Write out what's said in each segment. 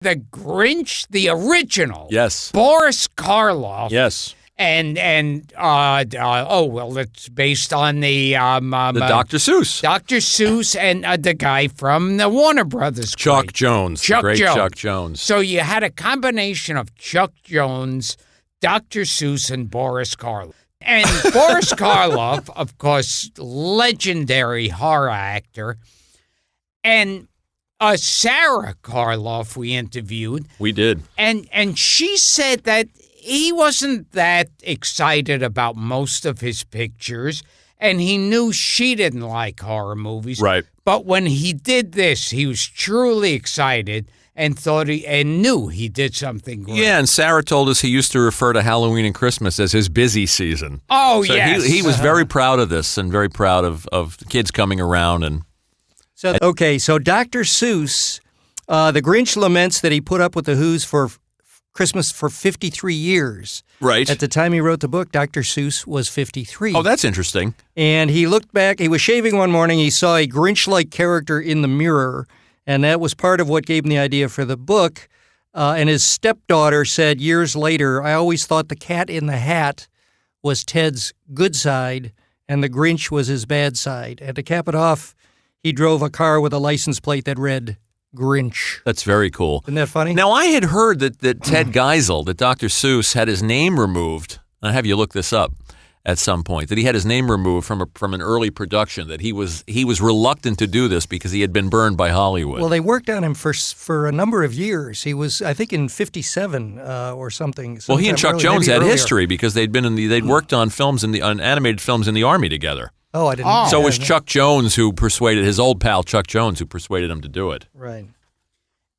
The Grinch, the original. Yes. Boris Karloff. Yes. And it's based on the Dr. Seuss. Dr. Seuss and the guy from the Warner Brothers. Chuck Jones. Chuck Great Jones. Chuck Jones. So you had a combination of Chuck Jones, Dr. Seuss, and Boris Karloff. And Boris Karloff, of course, legendary horror actor. And Sarah Karloff we interviewed. We did. And she said that he wasn't that excited about most of his pictures, and he knew she didn't like horror movies. Right. But when he did this, he was truly excited and knew he did something great. Yeah, and Sarah told us he used to refer to Halloween and Christmas as his busy season. Oh, so yes. He was very proud of this and very proud of kids coming around. And so Dr. Seuss, the Grinch laments that he put up with the Who's for Christmas for 53 years. Right. At the time he wrote the book, Dr. Seuss was 53. Oh, that's interesting. And he looked back. He was shaving one morning. He saw a Grinch-like character in the mirror, and that was part of what gave him the idea for the book. And his stepdaughter said years later, I always thought the cat in the hat was Ted's good side, and the Grinch was his bad side. And to cap it off, he drove a car with a license plate that read Grinch. That's very cool. Isn't that funny? Now, I had heard that Ted Geisel, that Dr. Seuss, had his name removed. And I have you look this up at some point, that he had his name removed from an early production, that he was reluctant to do this because he had been burned by Hollywood. Well, they worked on him for a number of years. He was, I think, in 57 or something. Well, he and Chuck Jones had earlier. history because they'd worked on films on animated films in the Army together. Oh, I didn't know. So it was Chuck Jones who persuaded his old pal Chuck Jones who persuaded him to do it. Right.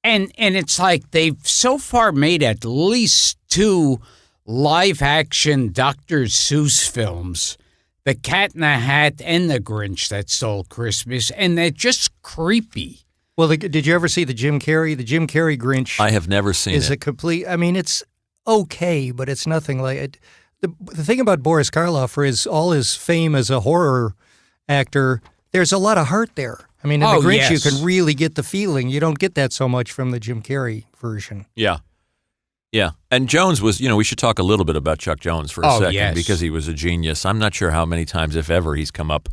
And it's like they've so far made at least 2 live-action Dr. Seuss films, The Cat in the Hat and The Grinch That Stole Christmas, and they're just creepy. Well, did you ever see the Jim Carrey? The Jim Carrey Grinch I have never seen is it. a complete, I mean, it's okay, but it's nothing like it. The thing about Boris Karloff, for all his fame as a horror actor, there's a lot of heart there. I mean, in The Grinch, you can really get the feeling. You don't get that so much from the Jim Carrey version. Yeah. Yeah. And Jones was, we should talk a little bit about Chuck Jones for a second because he was a genius. I'm not sure how many times, if ever, he's come up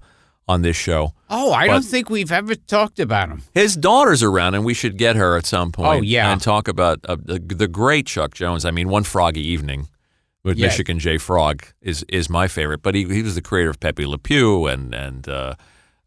on this show. Oh, I don't think we've ever talked about him. His daughter's around, and we should get her at some point. Oh, yeah. And talk about the great Chuck Jones. I mean, One Froggy Evening with Michigan J. Frog is my favorite. But he was the creator of Pepe Le Pew and the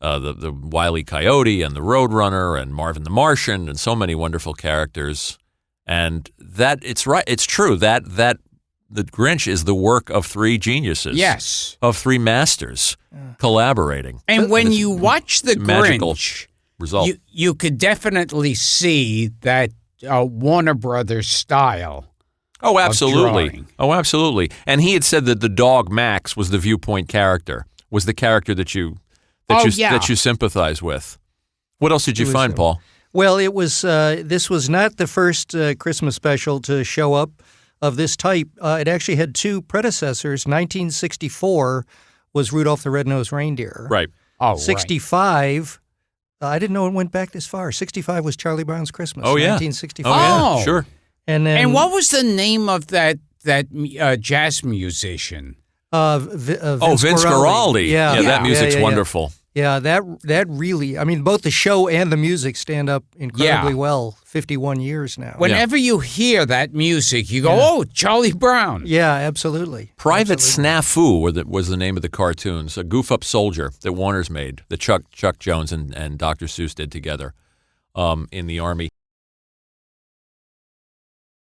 Wile E. Coyote and the Roadrunner and Marvin the Martian and so many wonderful characters. And it's true that the Grinch is the work of 3 geniuses. Yes. Of 3 masters collaborating. And when you watch the magical Grinch, result. You could definitely see that Warner Brothers style. Oh, absolutely. Drawing. Oh, absolutely. And he had said that the dog Max was the viewpoint character, was the character that you sympathize with. What else did you find, Paul? Well, it was. This was not the first Christmas special to show up of this type. It actually had 2 predecessors. 1964 was Rudolph the Red-Nosed Reindeer. Right. Oh, 65. I didn't know it went back this far. 65 was Charlie Brown's Christmas. Oh, yeah. 1965. Oh, yeah. Oh. Sure. And what was the name of that jazz musician? Vince Guaraldi. Yeah, that music's wonderful. Yeah, that really, I mean, both the show and the music stand up incredibly well 51 years now. Whenever you hear that music, you go, oh, Charlie Brown. Yeah, absolutely. Private Snafu was the name of the cartoons, a goof-up soldier that Warner's made, that Chuck Jones and Dr. Seuss did together in the Army.